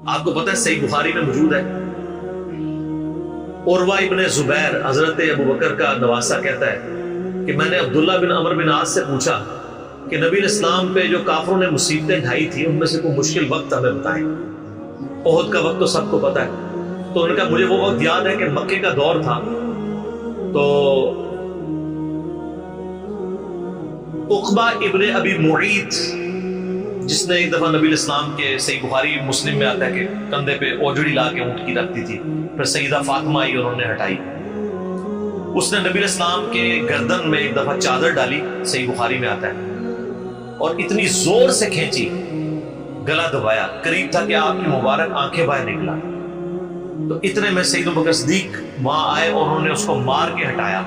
آپ کو پتہ ہے صحیح بخاری میں موجود ہے، عروہ ابن زبیر حضرت ابو بکر کا نواسہ کہتا ہے کہ میں نے عبداللہ بن عمر بن عاص سے پوچھا کہ نبی علیہ السلام پہ جو کافروں نے مصیبتیں ڈھائی تھی ان میں سے کوئی مشکل وقت ہمیں بتائیں۔ احد کا وقت تو سب کو پتہ ہے، تو انہوں نے کہا مجھے وہ وقت یاد ہے کہ مکے کا دور تھا، تو عقبہ ابن ابی معیط جس نے ایک دفعہ نبی علیہ السلام کے، صحیح بخاری مسلم میں آتا ہے کہ کندھے پہ اوجڑی لا کے اونٹ کی رکھتی تھی، پھر سیدہ فاطمہ آئی اور انہوں نے ہٹائی، اس نے نبی علیہ السلام کے گردن میں ایک دفعہ چادر ڈالی، صحیح بخاری میں آتا ہے، اور اتنی زور سے کھینچی، گلا دبایا، قریب تھا کہ آپ کی مبارک آنکھیں باہر نکلا، تو اتنے میں سیدنا ابوبکر صدیق وہاں آئے اور انہوں نے اس کو مار کے ہٹایا،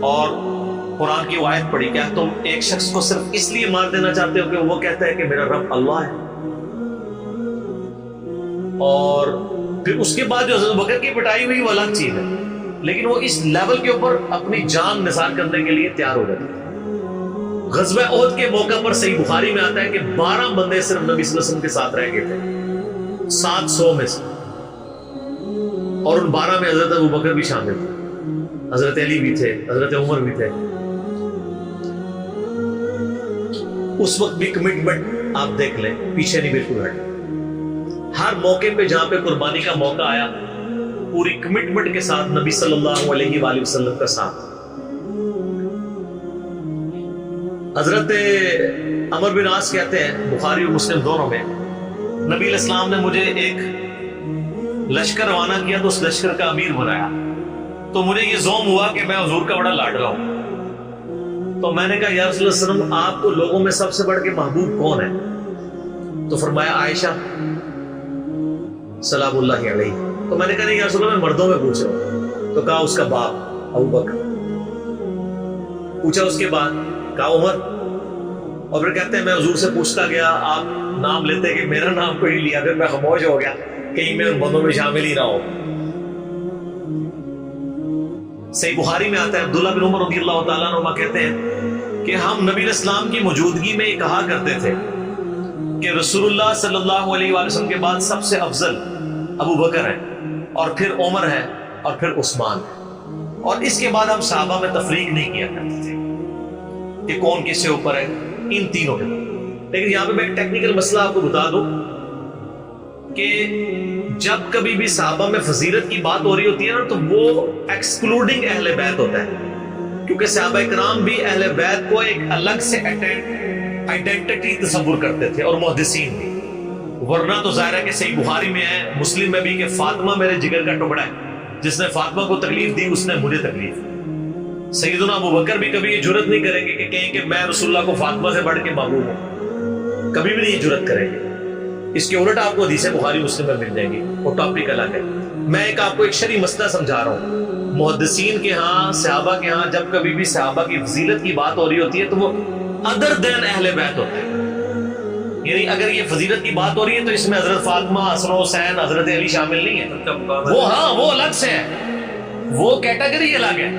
اور قرآن کی وہ آیت پڑھی، کیا تم ایک شخص کو صرف اس لیے مار دینا چاہتے ہو کہ وہ کہتا ہے کہ میرا رب اللہ ہے؟ اور پھر اس کے بعد جو حضرت بکر کی پٹائی ہوئی وہ الگ چیز ہے، لیکن وہ اس لیول کے اوپر اپنی جان نثار کرنے کے لیے تیار ہو جاتے تھے۔ غزوہ احد کے موقع پر صحیح بخاری میں آتا ہے کہ 12 بندے صرف نبی صلی اللہ علیہ وسلم کے ساتھ رہ گئے تھے 700 میں سے، اور ان 12 میں حضرت ابو بکر بھی شامل تھے، حضرت علی بھی تھے، حضرت عمر بھی تھے۔ اس وقت بھی کمٹمنٹ آپ دیکھ لیں، پیچھے نہیں بالکل ہٹے، ہر موقع پہ جہاں پہ قربانی کا موقع آیا پوری کمٹمنٹ کے ساتھ نبی صلی اللہ علیہ وآلہ وسلم کا ساتھ۔ حضرت عمر بن عاص کہتے ہیں بخاری اور مسلم دونوں میں، نبی علیہ السلام نے مجھے ایک لشکر روانہ کیا تو اس لشکر کا امیر بنایا، تو مجھے یہ زوم ہوا کہ میں حضور کا بڑا لاڈلا ہوں، تو میں نے کہا یا رسول اللہ صلی اللہ علیہ وسلم آپ کو لوگوں میں سب سے بڑھ کے محبوب کون ہے؟ تو فرمایا عائشہ سلام اللہ علیہ۔ تو میں نے کہا نہیں یا رسول اللہ میں مردوں میں پوچھ رہا ہوں، تو کہا اس کا باپ ابو بکر، پوچھا اس کے بعد، کہا عمر، اور پھر کہتے ہیں میں حضور سے پوچھتا گیا، آپ نام لیتے کہ میرا نام کوئی نہیں لیا، پھر میں خاموش ہو گیا کہیں میں ان بندوں میں شامل ہی نہ ہو۔ صحیح بخاری میں آتا ہے عبداللہ بن عمر رضی اللہ تعالیٰ عنہ کہتے ہیں کہ ہم نبی علیہ السلام کی موجودگی میں یہ کہا کرتے تھے کہ رسول اللہ صلی اللہ علیہ وآلہ وسلم کے بعد سب سے افضل ابو بکر ہے، اور پھر عمر ہے، اور پھر عثمان ہے، اور اس کے بعد ہم صحابہ میں تفریق نہیں کیا کرتے تھے کہ کون کس سے اوپر ہے، ان تینوں کے۔ لیکن یہاں پہ میں ایک ٹیکنیکل مسئلہ آپ کو بتا دوں کہ جب کبھی بھی صحابہ میں فضیلت کی بات ہو رہی ہوتی ہے نا، تو وہ ایکسکلوڈنگ اہل بیت ہوتا ہے، کیونکہ صحابہ کرام بھی اہل بیت کو ایک الگ سے آئیڈینٹی تصور کرتے تھے، اور محدثین بھی، ورنہ تو ظاہر ہے کہ صحیح بخاری میں ہے، مسلم میں بھی، کہ فاطمہ میرے جگر کا ٹکڑا ہے، جس نے فاطمہ کو تکلیف دی اس نے مجھے تکلیف دی۔ سیدنا ابو بکر بھی کبھی یہ جرت نہیں کریں گے کہ کہیں کہ میں رسول اللہ کو فاطمہ سے بڑھ کے محبوب ہوں، کبھی بھی نہیں یہ جرت کریں گے۔ اس کے الٹ آپ کو حدیث بخاری مسلم میں مل جائیں گی، وہ ٹاپک الگ ہے۔ میں آپ کو ایک شرعی مسئلہ سمجھا رہا ہوں، محدثین کے ہاں، صحابہ کے ہاں جب کبھی بھی صحابہ کی فضیلت کی بات ہو رہی ہوتی ہے تو وہ ادر دین اہل بیت ہوتا ہے، یعنی اگر یہ فضیلت کی بات ہو رہی ہے تو اس میں حضرت فاطمہ، حسن و حسین، حضرت علی شامل نہیں ہے، وہ الگ سے ہے، وہ کیٹیگری الگ ہے،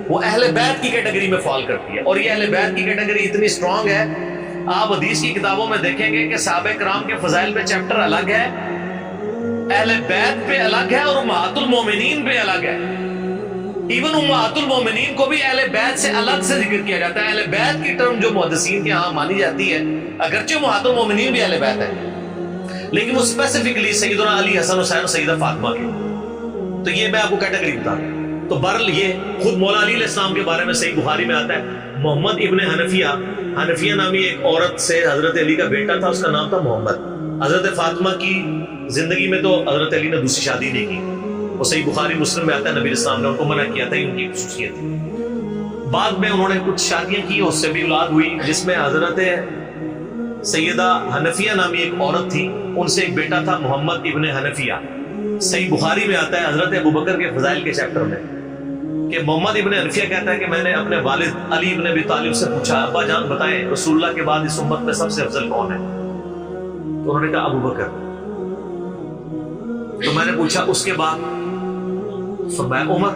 وہ اہل بیت کی کیٹیگری میں فال کرتی ہے، اور یہ اہل بیت کی کیٹیگری اتنی سٹرونگ ہے، آپ حدیث کی کتابوں میں دیکھیں گے کہ صحابہ کرام کے فضائل پہ چیپٹر الگ ہے، اہل بیت پہ الگ ہے، اور امہات المومنین پہ الگ ہے۔ ایون امہات المومنین کو بھی اہل بیت سے الگ سے ذکر کیا جاتا ہے۔ اہل بیت کی ٹرم جو محدثین کے ہاں مانی جاتی ہے، اگرچہ امہات المومنین بھی اہل بیت ہے، لیکن وہ اسپیسیفکلی سیدنا علی، حسن حسین، سیدہ فاطمہ کے۔ تو یہ میں آپ کو کیٹیگری بتا دوں۔ تو بہرحال یہ خود مولا علی علیہ السلام کے بارے میں صحیح بخاری میں آتا ہے، محمد ابن حنفیہ نامی ایک عورت سے حضرت علی کا بیٹا تھا، اس کا نام تھا محمد۔ حضرت فاطمہ کی زندگی میں تو حضرت علی نے دوسری شادی نہیں کی، وہ صحیح بخاری مسلم میں آتا ہے، نبی علیہ السلام نے ان کو منع کیا تھا، ان کی خصوصیت تھی۔ بعد میں انہوں نے کچھ شادیاں کی، اس سے بھی اولاد ہوئی، جس میں حضرت سیدہ حنفیہ نامی ایک عورت تھی، ان سے ایک بیٹا تھا محمد ابن حنفیہ۔ صحیح بخاری میں آتا ہے حضرت ابو بکر کے فضائل کے چیپٹر میں کہ محمد ابن حنفیہ کہتا ہے کہ میں نے اپنے والد علی ابن ابی طالب سے پوچھا، ابا جان بتائیں رسول اللہ کے بعد اس امت میں سب سے افضل کون ہے؟ تو انہوں نے کہا ابو بکر۔ تو میں نے پوچھا اس کے بعد؟ فرمایا عمر۔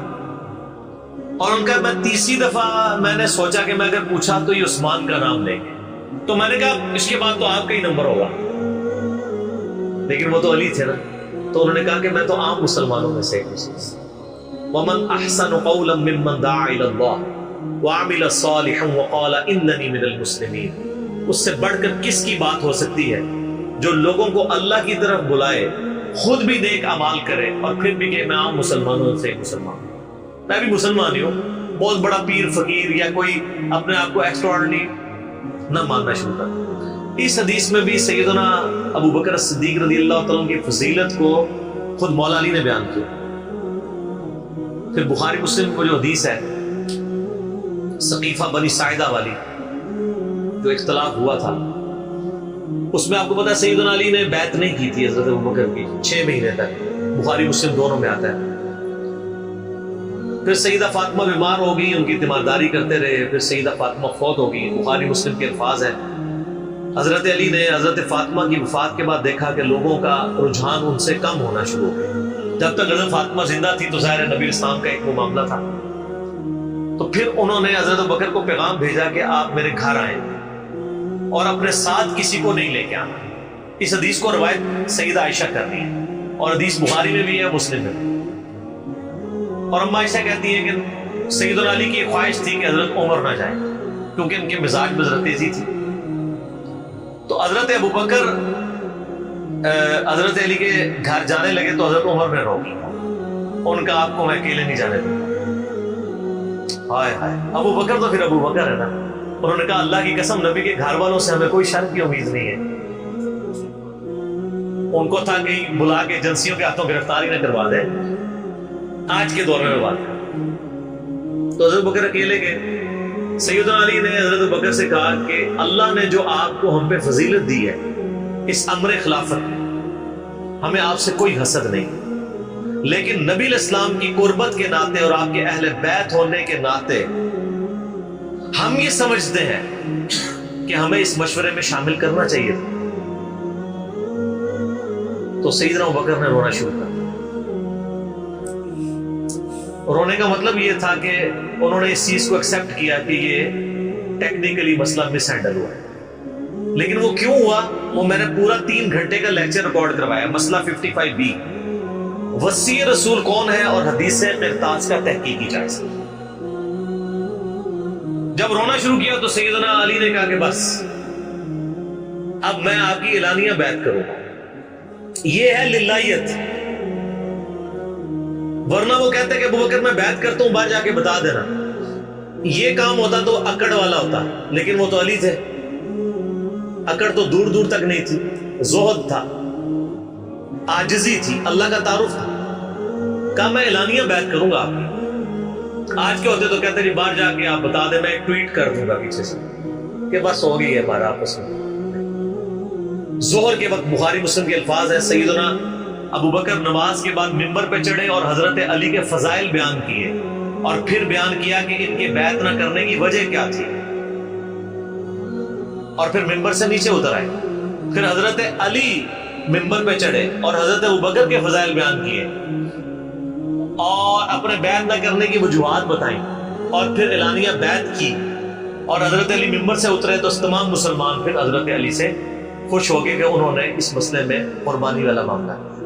اور ان کا میں تیسری دفعہ میں نے سوچا کہ میں اگر پوچھا تو یہ عثمان کا نام لیں گے، تو میں نے کہا اس کے بعد تو آپ کا ہی نمبر ہوگا۔ لیکن وہ تو علی تھے نا، تو انہوں نے کہا کہ میں تو عام مسلمانوں میں سے ایک ہوں۔ وَمَنْ أَحْسَنُ قَوْلًا مِّمَّنْ دَعَا إِلَى اللَّهِ وَعَمِلَ صَالِحًا وَقَالَ إِنَّنِي مِنَ الْمُسْلِمِينَ۔ اس سے بڑھ کر کس کی بات ہو سکتی ہے جو لوگوں کو اللہ کی طرف بلائے، خود بھی نیک اعمال کرے اور پھر بھی کہ میں عام مسلمانوں سے ایک مسلمان ہوں، میں بھی مسلمان ہی ہوں، بہت بڑا پیر فقیر یا کوئی اپنے آپ کو ایکسٹراڈنری نہ ماننا شروع کر۔ اس حدیث میں بھی سیدنا ابو بکر صدیق رضی اللہ تعالیٰ عنہ کی فضیلت کو خود مولا علی نے بیان کیا۔ پھر بخاری مسلم کو جو حدیث ہے سقیفہ بنی ساعدہ والی، جو اختلاف ہوا تھا، اس میں آپ کو پتا ہے سیدنا علی نے بیعت نہیں کی تھی حضرت ابو بکر کی 6 مہینے تک، بخاری مسلم دونوں میں آتا ہے۔ پھر سیدہ فاطمہ بیمار ہو گئی، ان کی تیمارداری کرتے رہے، پھر سیدہ فاطمہ فوت ہو گئی۔ بخاری مسلم کے الفاظ ہیں حضرت علی نے حضرت فاطمہ کی وفات کے بعد دیکھا کہ لوگوں کا رجحان ان سے کم ہونا شروع ہو گیا۔ جب تک حضرت فاطمہ زندہ تھی تو ظاہر نبی اسلام کا ایک وہ معاملہ تھا، تو پھر انہوں نے حضرت ابوبکر کو پیغام بھیجا کہ آپ میرے گھر آئیں اور اپنے ساتھ کسی کو نہیں لے کے آنا۔ اس حدیث کو روایت سیدہ عائشہ کر رہی ہے اور حدیث بخاری میں بھی ہے، مسلم میں بھی۔ اور اما عائشہ کہتی ہے کہ سیدنا علی کی خواہش تھی کہ حضرت عمر نہ جائیں کیونکہ ان کے مزاج میں ذرا تیزی تھی۔ تو حضرت ابوبکر حضرت علی کے گھر جانے لگے تو حضرت عمر نے روک لیا، ان کا آپ کو میں اکیلے نہیں جانے دوں گا۔ ہائے ہائے، ابو بکر تو پھر ابو بکر ہے نا۔ انہوں نے کہا اللہ کی قسم نبی کے گھر والوں سے ہمیں کوئی شر کی امید نہیں ہے۔ ان کو تھا کہ بلا کے ایجنسیوں کے ہاتھوں گرفتاری نہ کروا دے، آج کے دور میں بات کر۔ تو حضرت بکر اکیلے گئے۔ سیدنا علی نے حضرت بکر سے کہا کہ اللہ نے جو آپ کو ہم پہ فضیلت دی ہے اس امر خلافت میں، ہمیں آپ سے کوئی حسد نہیں، لیکن نبی الاسلام کی قربت کے ناطے اور آپ کے اہل بیت ہونے کے ناطے ہم یہ سمجھتے ہیں کہ ہمیں اس مشورے میں شامل کرنا چاہیے تھا۔ تو سیدنا ابوبکر نے رونا شروع کر دیا۔ رونے کا مطلب یہ تھا کہ انہوں نے اس چیز کو ایکسپٹ کیا کہ یہ ٹیکنیکلی مسئلہ مس ہینڈل ہوا ہے، لیکن وہ کیوں ہوا وہ میں نے پورا 3 گھنٹے کا لیکچر ریکارڈ کروایا۔ مسئلہ 55B، وصی رسول کون ہے اور حدیث قرطاس کا تحقیقی جائزہ۔ جب رونا شروع کیا تو سیدنا علی نے کہا کہ بس اب میں آپ کی اعلانیہ بیعت کروں گا، یہ ہے للہیت، ورنہ وہ کہتے کہ ابوبکر میں بیعت کرتا ہوں باہر جا کے بتا دینا، یہ کام ہوتا تو اکڑ والا ہوتا، لیکن وہ تو علی تھے، اکڑ تو دور دور تک نہیں تھی، زہد تھا، عاجزی تھی، اللہ کا تعارف تھا۔ کہا میں اعلانیہ بیعت کروں گا آپ کی۔ آج کے ہوتے تو کہتے جی باہر جا کے آپ بتا دیں، میں ایک ٹویٹ کر دوں گا پیچھے سے کہ بس ہو گئی ہے ہمارا آپس میں۔ ظہر کے وقت بخاری مسلم کے الفاظ ہیں سیدنا ابوبکر نماز کے بعد ممبر پہ چڑھے اور حضرت علی کے فضائل بیان کیے اور پھر بیان کیا کہ ان کے بیعت نہ کرنے کی وجہ کیا تھی، اور پھر ممبر سے نیچے اتر آئے۔ پھر حضرت علی ممبر پہ چڑھے اور حضرت ابوبکر کے فضائل بیان کیے اور اپنے بیعت نہ کرنے کی وجوہات بتائیں، اور پھر اعلانیہ بیعت کی، اور حضرت علی ممبر سے اترے تو تمام مسلمان پھر حضرت علی سے خوش ہو گئے کہ انہوں نے اس مسئلے میں قربانی والا معاملہ کیا۔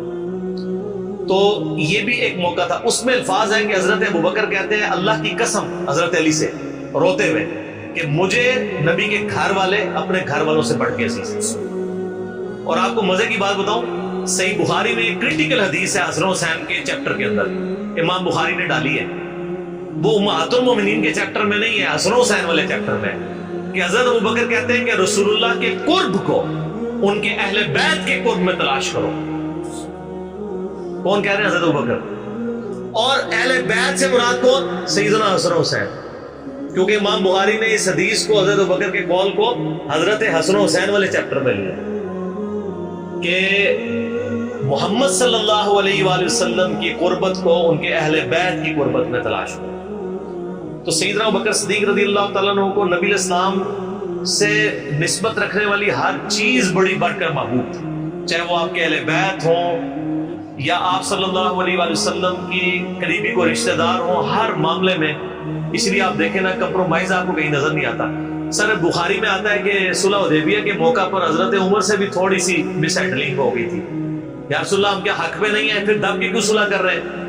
تو یہ بھی ایک موقع تھا۔ اس میں الفاظ ہیں کہ حضرت ابوبکر کہتے ہیں اللہ کی قسم حضرت علی سے روتے ہوئے کہ مجھے نبی کے گھر والے اپنے گھر والوں سے بڑھ کے عزیز ہیں۔ اور آپ کو مزے کی بات بتاؤں، صحیح بخاری میں ایک کریٹیکل حدیث ہے حسن حسین کے چیپٹر کے اندر، امام بخاری نے ڈالی ہے، وہ امہات المومنین کے چیپٹر میں نہیں ہے، حسن حسین والے چیپٹر میں، کہ حضرت ابوبکر کہتے ہیں کہ رسول اللہ کے قرب کو ان کے اہل بیت کے قرب میں تلاش کرو۔ کون کہہ رہے ہیں؟ حضرت ابوبکر۔ اور اہل بیت سے مراد کون؟ سیدنا حسن حسین، کیونکہ امام بخاری نے اس حدیث کو حضرت ابوبکر کے قول کو حضرت حسن حسین والے چیپٹر میں لیا کہ محمد صلی اللہ علیہ وآلہ وسلم کی قربت کو ان کے اہل بیت کی قربت میں تلاش کرو۔ تو سیدنا ابوبکر صدیق رضی اللہ تعالیٰ عنہ کو نبی الاسلام سے نسبت رکھنے والی ہر چیز بڑی بڑھ کر محبوب تھی، چاہے وہ آپ کے اہل بیت ہوں یا آپ صلی اللہ علیہ وآلہ وسلم کی قریبی کو رشتہ دار ہوں، ہر معاملے میں۔ اس لیے آپ دیکھیں نا، کمپرومائز آپ کو کہیں نظر نہیں آتا۔ سر بخاری میں آتا ہے کہ صلح حدیبیہ کے موقع پر حضرت عمر سے بھی تھوڑی سی مس ہینڈلنگ ہو گئی تھی، یا رسول اللہ ہم کیا حق پہ نہیں ہیں، پھر دب کے کیوں صلح کر رہے ہیں؟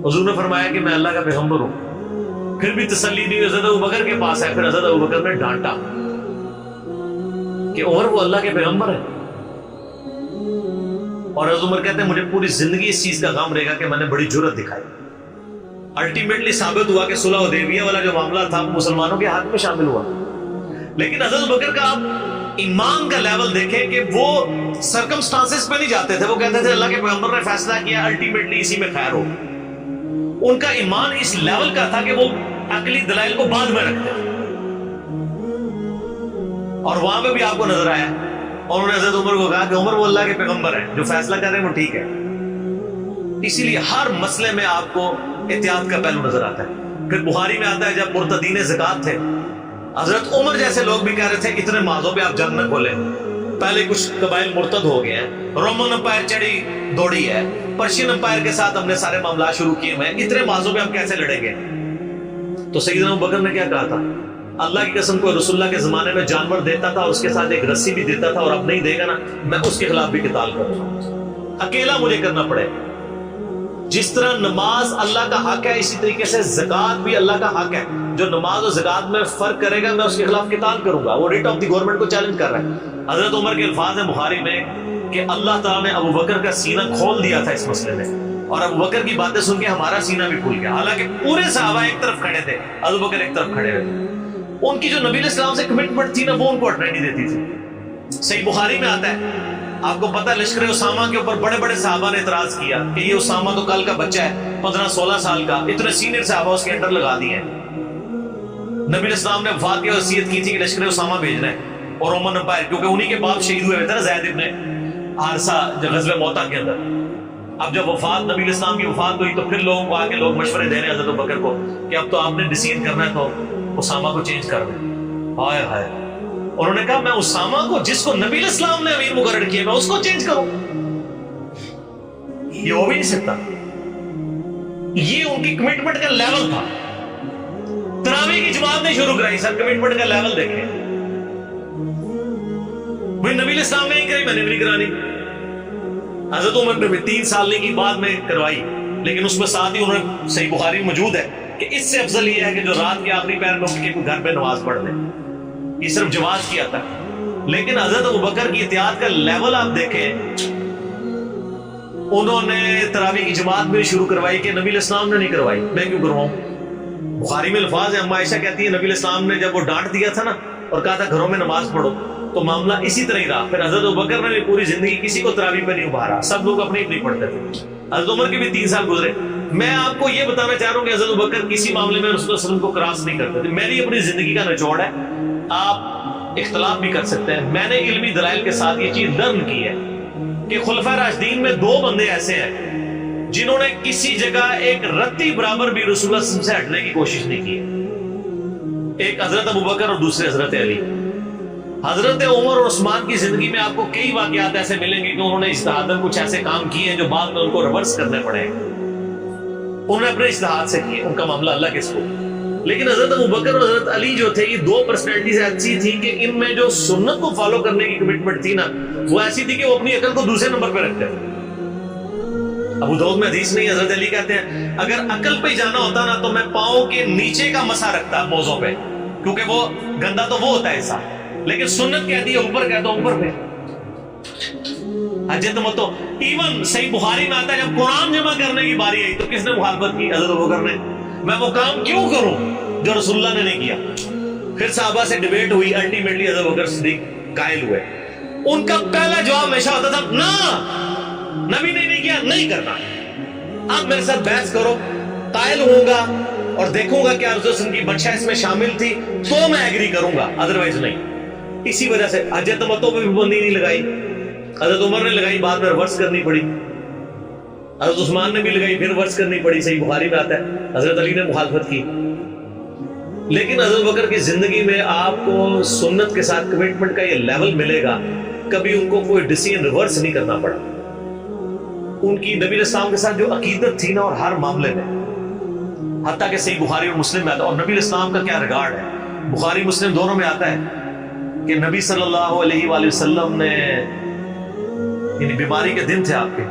حضور نے فرمایا کہ میں اللہ کا پیغمبر ہوں. پھر بھی تسلی دی حضرت ابوبکر کے پاس ہے. پھر حضرت ابوبکر نے ڈانٹا کہ عمر وہ اللہ کے پیغمبر ہے. اور حضرت عمر کہتے ہیں مجھے پوری زندگی اس چیز کا غم رہے گا کہ میں نے بڑی جرأت دکھائی. الٹیمیٹلی ثابت ہوا کہ صلح حدیبیہ والا جو معاملہ تھا مسلمانوں کے حق میں شامل ہوا. لیکن حضرت ابوبکر کا آپ ایمان کا لیول دیکھیں کہ وہ سرکمسٹانسز پہ نہیں جاتے تھے. وہ کہتے تھے اللہ کے پیغمبر نے فیصلہ کیا، الٹیمیٹلی اسی میں خیر ہو. ان کا ایمان اس لیول کا تھا کہ وہ عقلی دلائل کو بعد میں رکھتے. اور وہاں پہ بھی آپ کو نظر آیا اور انہوں نے حضرت عمر کو کہا کہ عمر وہ اللہ کے پیغمبر ہیں، جو فیصلہ کر رہے ہیں وہ ٹھیک ہے. اسی لیے ہر مسئلے میں آپ کو احتیاط کا پہلو نظر آتا ہے. پھر بخاری میں آتا ہے جب مرتدین زکات تھے، حضرت عمر جیسے لوگ بھی کہہ رہے تھے اتنے مازوں پہ آپ جنگ نہ کھولیں. پہلے کچھ قبائل مرتد ہو گئے ہیں، رومن امپائر چڑھی دوڑی ہے، پرشین امپائر کے ساتھ ہم نے سارے معاملات شروع کیے ہیں، اتنے مازوں پہ ہم کیسے لڑیں گے؟ تو سیدنا ابوبکر نے کیا کہا تھا؟ اللہ کی قسم کو رسول اللہ کے زمانے میں جانور دیتا تھا اور اس کے ساتھ ایک رسی بھی دیتا تھا، اور اب نہیں دے گا نا میں اس کے خلاف بھی قتال کروں گا، اکیلا مجھے کرنا پڑے. جس طرح نماز اللہ کا حق ہے اسی طریقے سے زکات بھی اللہ کا حق ہے. جو نماز اور زکات میں فرق کرے گا میں اس کے خلاف قتال کروں گا. وہ ریٹ آف دی گورنمنٹ کو چیلنج کر رہا ہے. حضرت عمر کے الفاظ ہیں بخاری میں کہ اللہ تعالیٰ نے ابوبکر کا سینہ کھول دیا تھا اس مسئلے میں، اور ابوبکر کی باتیں سن کے ہمارا سینہ بھی کھل گیا. حالانکہ پورے صحابہ ایک طرف کھڑے تھے، ابوبکر ایک طرف کھڑے ہوئے تھے. ان کی جو نبی علیہ السلام سے کمٹمنٹ تھی نا وہ ان کو ہٹنے نہیں دیتی تھی. صحیح بخاری میں آتا ہے، آپ کو پتہ لشکر اسامہ کے اوپر بڑے بڑے صحابہ نے اعتراض کیا کہ یہ اسامہ تو کل کا بچہ ہے 15-16 سال کا، اتنے سینئر صحابہ اس کے انڈر لگا دیے ہیں. نبی علیہ السلام نے وفات کی وصیت کی تھی کہ لشکر اسامہ بھیجنا ہے، اور رومن امپائر کیونکہ انہی کے باپ شہید ہوئے تھے نا، زید ابن حارثہ غزوہ موتا کے اندر. اب جب وفات نبی علیہ السلام کی وفات ہوئی تو پھر لوگوں کو آگے لوگ مشورے دے رہے ہیں حضرت ابوبکر کو کہ اب تو آپ نے ڈیسیژن کرنا ہے تو اسامہ کو چینج کر دیں. ہائے ہائے، انہوں نے کہا میں اسامہ کو جس کو نبی علیہ السلام نے امیر مقرر کیا میں اس کو چینج کروں؟ یہ ہو بھی نہیں سکتا. یہ ان کی کمٹمنٹ کا لیول تھا. تراویح کی جماعت نے شروع کرائی، سر کمٹمنٹ کا لیول دیکھیں. وہ نبی علیہ السلام نے نہیں کرائی، میں نے بھی نہیں کرانی. حضرت عمر نے بھی 3 سال کی بعد میں کروائی، لیکن اس میں ساتھ ہی انہوں نے صحیح بخاری موجود ہے کہ اس سے افضل یہ ہے کہ جو رات کے آخری پہر میں اٹھ کے کوئی گھر پہ نماز پڑھ لے. یہ صرف جواز کیا تھا. لیکن حضرت ابوبکر کی احتیاط کا لیول آپ دیکھیں، انہوں نے تراویح کی جماعت بھی شروع کروائی کہ نبی علیہ السلام نے نہیں کروائی، میں کیوں کرواؤں؟ بخاری میں الفاظ ہیں، اما عائشہ کہتی ہے نبی علیہ السلام نے جب وہ ڈانٹ دیا تھا نا اور کہا تھا گھروں میں نماز پڑھو تو معاملہ اسی طرح ہی رہا. پھر حضرت ابوبکر نے بھی پوری زندگی کسی کو تراویح پہ نہیں ابھارا، سب لوگ اپنی اپنی پڑھتے تھے. حضرت عمر کے بھی 3 سال گزرے. میں آپ کو یہ بتانا چاہ رہا ہوں کہ حضرت ابوبکر کسی معاملے میں رسول اللہ صلی اللہ علیہ وسلم کو کراس نہیں کرتے تھے. میری اپنی زندگی کا نچوڑ ہے، آپ اختلاف بھی کر سکتے ہیں. میں نے علمی دلائل کے ساتھ یہ چیز لرن کی ہے کہ خلفائے راشدین میں 2 بندے ایسے ہیں جنہوں نے کسی جگہ ایک رتی برابر بھی رسول اللہ صلی اللہ علیہ وسلم سے ہٹنے کی کوشش نہیں کی. ایک حضرت ابوبکر اور دوسرے حضرت علی. حضرت عمر اور عثمان کی زندگی میں آپ کو کئی واقعات ایسے ملیں گے کہ انہوں نے اجتہاداً کچھ ایسے کام کیے ہیں جو بعد میں ان کو ریورس کرنے پڑے. انہوں نے اپنے اجتہاد سے کیے، ان کا معاملہ اللہ کے سپرد. لیکن حضرت ابوبکر اور حضرت علی جو تھے یہ 2 پرسنالٹیز ایسی تھی کہ ان میں جو سنت کو فالو کرنے کی کمٹمنٹ تھی نا وہ ایسی تھی کہ وہ اپنی عقل کو دوسرے نمبر پہ رکھتے تھے. ابو داؤد میں حدیث نہیں، حضرت علی کہتے ہیں اگر عقل پہ جانا ہوتا نا تو میں پاؤں کے نیچے کا مسا رکھتا موزوں پہ، کیونکہ وہ گندا تو وہ ہوتا ہے ایسا. لیکن سنت کہتی ہے اوپر کہتا ہوں اوپر پہ. حجت مت تو ایون صحیح بخاری میں آتا ہے جب قرآن جمع کرنے کی باری آئی تو کس نے مخالفت کی؟ حضرت ابوبکر نے. میں وہ کام کیوں کروں جو رسول اللہ نے نہیں کیا؟ پھر صحابہ سے ڈیبیٹ ہوئی، الٹیمیٹلی حضرت ابوبکر صدیق قائل ہوئے. ان کا پہلا جواب ہمیشہ ہوتا تھا نا، نبی نے نہیں کیا نہیں کرنا. آپ میرے ساتھ بحث کرو، قائل ہوں گا اور دیکھوں گا کہ رسول اللہ کی منشا اس میں شامل تھی تو میں ایگری کروں گا، ادروائز نہیں. اسی وجہ سے حجت تمتع پہ بھی پابندی نہیں لگائی. حضرت عمر نے لگائی، بعد میں ریورس کرنی پڑی. حضرت عثمان نے بھی لگائی، پھر ریورس کرنی پڑی. صحیح بخاری میں آتا ہے حضرت علی نے مخالفت کی. لیکن حضرت بکر کی زندگی میں آپ کو سنت کے ساتھ کمٹمنٹ کا یہ لیول ملے گا، کبھی ان کو کوئی ڈیسیژن ریورس نہیں کرنا پڑا. ان کی نبی علیہ السلام کے ساتھ جو عقیدت تھی نا اور ہر معاملے میں، حتیٰ کہ صحیح بخاری اور مسلم میں آتا ہے. اور نبی علیہ السلام کا کیا ریگارڈ ہے، بخاری مسلم دونوں میں آتا ہے کہ نبی صلی اللہ علیہ وآلہ وسلم نے یعنی بیماری کے دن تھے آپ کے،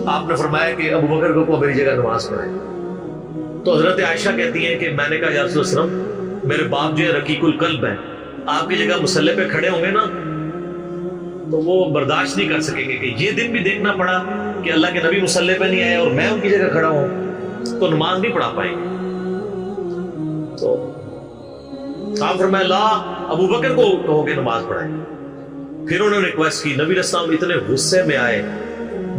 آپ نے فرمایا کہ ابو بکر کو میری جگہ نماز پڑھائے۔ تو حضرت عائشہ کہتی ہیں کہ میں نے کہا یا رسول اللہ صلی اللہ علیہ وسلم، میرے باپ جو ہے رقیق القلب ہیں، آپ کی جگہ مصلی پہ کھڑے ہوں گے نا تو وہ برداشت نہیں کر سکیں گے کہ یہ دن بھی دیکھنا پڑا کہ اللہ کے نبی مصلی پہ نہیں آئے اور میں ان کی جگہ کھڑا ہوں، تو نماز نہیں پڑھا پائیں گے۔ تو آپ فرمایا لا، ابو بکر کو کہو کہ نماز پڑھائیں۔ پھر انہوں نے ریکویسٹ کی، نبی علیہ السلام اتنے غصے میں آئے،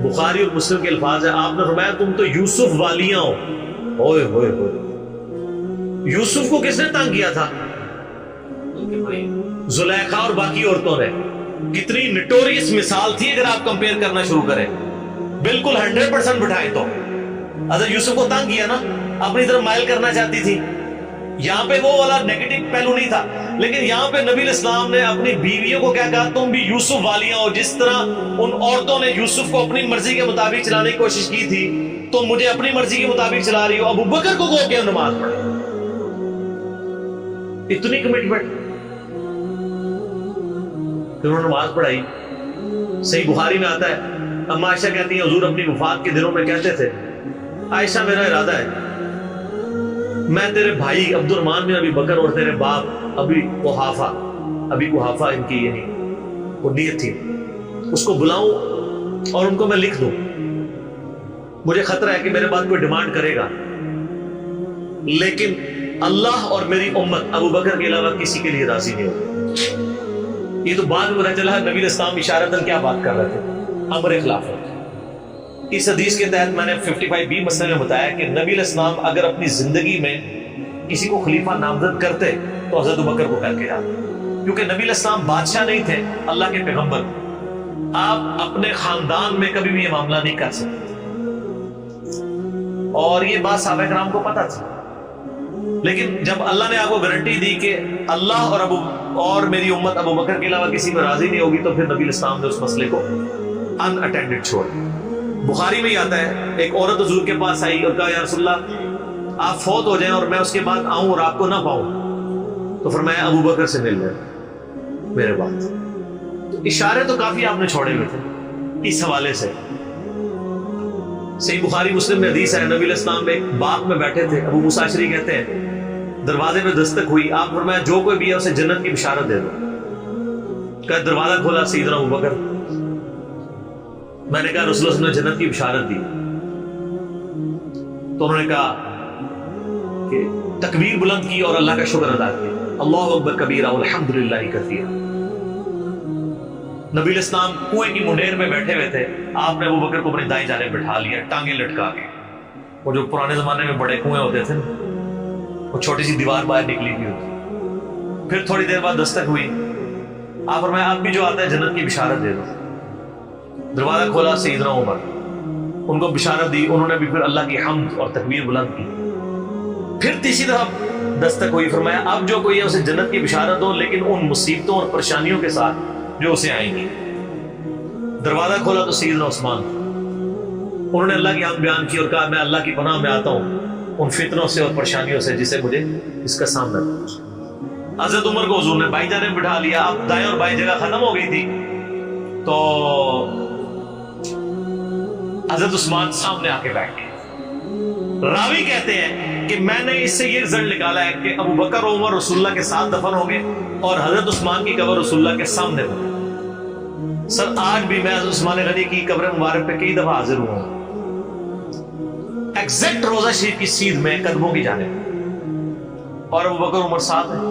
بخاری اور مسلم کے الفاظ ہیں، آپ نے فرمایا تم تو یوسف والیاں ہو۔ ہوئے ہوئے ہوئے، یوسف کو کس نے تنگ کیا تھا؟ زلیخا اور باقی عورتوں نے۔ کتنی نٹوریس مثال تھی اگر آپ کمپیئر کرنا شروع کریں، بالکل 100% بٹھائیں تو حضرت یوسف کو تنگ کیا نا، اپنی طرف مائل کرنا چاہتی تھی۔ یہاں پہ وہ والا نیگیٹو پہلو نہیں تھا، لیکن یہاں پہ نبی علیہ السلام نے اپنی بیویوں کو کیا کہا، تم بھی یوسف والیاں ہو۔ جس طرح ان عورتوں نے یوسف کو اپنی مرضی کے مطابق چلانے کی کوشش کی تھی، تو مجھے اپنی مرضی کے مطابق چلا رہی ہو۔ ابو بکر کو کہو کہ نماز پڑھے، اتنی کمٹمنٹ۔ پھر انہوں نے نماز پڑھائی۔ صحیح بخاری میں آتا ہے، اما عائشہ کہتی ہیں حضور اپنی وفات کے دنوں میں کہتے تھے، عائشہ میرا ارادہ ہے میں تیرے بھائی عبد الرحمن بن ابی بکر اور تیرے باپ ابی قحافہ ان کی یعنی وہ نیت تھی، اس کو بلاؤں اور ان کو میں لکھ دوں۔ مجھے خطرہ ہے کہ میرے بعد کوئی ڈیمانڈ کرے گا، لیکن اللہ اور میری امت ابو بکر کے علاوہ کسی کے لیے راضی نہیں ہوگی۔ یہ تو بعد میں پتہ چلا نبی علیہ السلام اشارتاً کیا بات کر رہے تھے، امر خلافت۔ اس حدیث کے تحت میں نے 55B مسئلے میں بتایا کہ نبی علیہ السلام اگر اپنی زندگی میں کسی کو خلیفہ نامزد کرتے تو حضرت ابو بکر کو کر کے جاتے، کیونکہ نبی علیہ السلام بادشاہ نہیں تھے، اللہ کے پیغمبر۔ آپ اپنے خاندان میں کبھی بھی یہ معاملہ نہیں کر سکتے، اور یہ بات صحابہ کرام کو پتہ تھی۔ لیکن جب اللہ نے آپ کو گارنٹی دی کہ اللہ اور میری امت ابو بکر کے علاوہ کسی پر راضی نہیں ہوگی، تو پھر نبی علیہ السلام نے اس مسئلے کو ان اٹینڈڈ چھوڑ۔ بخاری میں ہی آتا ہے، ایک عورت حضور کے پاس آئی اور کہا یا رسول اللہ آپ فوت ہو جائیں اور میں اس کے بعد آؤں اور آپ کو نہ پاؤں، تو فرمایا ابو بکر سے مل لیں میرے بعد۔ اشارے تو کافی آپ نے چھوڑے ہوئے تھے اس حوالے سے۔ صحیح بخاری مسلم میں حدیث ہے، نبی علیہ السلام ایک باغ میں بیٹھے تھے، ابو موسیٰ اشعری کہتے ہیں دروازے میں دستک ہوئی، آپ فرمایا جو کوئی بھی ہے اسے جنت کی بشارت دے دو۔ کہ دروازہ کھولا سیدنا ابو بکر، میں نے کہا رسول اللہ نے جنت کی بشارت دی، تو انہوں نے کہا کہ تکبیر بلند کی اور اللہ کا شکر ادا کیا، اللہ اکبر کبیرہ والحمدللہ کثیرہ۔ نبی علیہ السلام کنویں کی منڈیر میں بیٹھے ہوئے تھے، آپ نے ابو بکر کو اپنی دائیں جانب بٹھا لیا، ٹانگیں لٹکا کے۔ وہ جو پرانے زمانے میں بڑے کنویں ہوتے تھے، وہ چھوٹی سی دیوار باہر نکلی ہوئی ہوتی۔ پھر تھوڑی دیر بعد دستک ہوئی، آپ فرمایا آپ بھی جو آتا ہے جنت کی بشارت دے دو۔ دروازہ کھولا سیدنا عمر، ان کو بشارت دی، انہوں نے بھی پھر اللہ کی حمد اور تکبیر بلند کی۔ پھر تیسری دفعہ دستک ہوئی، فرمایا اب جو کوئی ہے اسے جنت کی بشارت دو، لیکن ان مصیبتوں اور پریشانیوں کے ساتھ جو اسے آئیں گی۔ دروازہ کھولا تو سیدنا عثمان، انہوں نے اللہ کی حمد بیان کی اور کہا میں اللہ کی پناہ میں آتا ہوں ان فتنوں سے اور پریشانیوں سے جسے مجھے اس کا سامنا ہے۔ حضرت عمر کو حضور نے بائیں جانب بٹھا لیا، اب دائیں اور بائیں جگہ ختم ہو گئی تھی، تو حضرت عثمان سامنے آ کے بیٹھ گئے۔ راوی کہتے ہیں کہ میں نے اس سے یہ رزلٹ نکالا ہے کہ ابو بکر و عمر رسول اللہ کے ساتھ دفن ہو گئے اور حضرت عثمان کی قبر رسول اللہ کے سامنے ہوئی۔ سر آج بھی میں حضرت عثمان غنی کی قبر مبارک پہ کئی دفعہ حاضر ہوا ہوں، ایگزیکٹ روضہ شریف کی سیدھ میں قدموں کی جانب، اور ابو بکر عمر ساتھ ہیں۔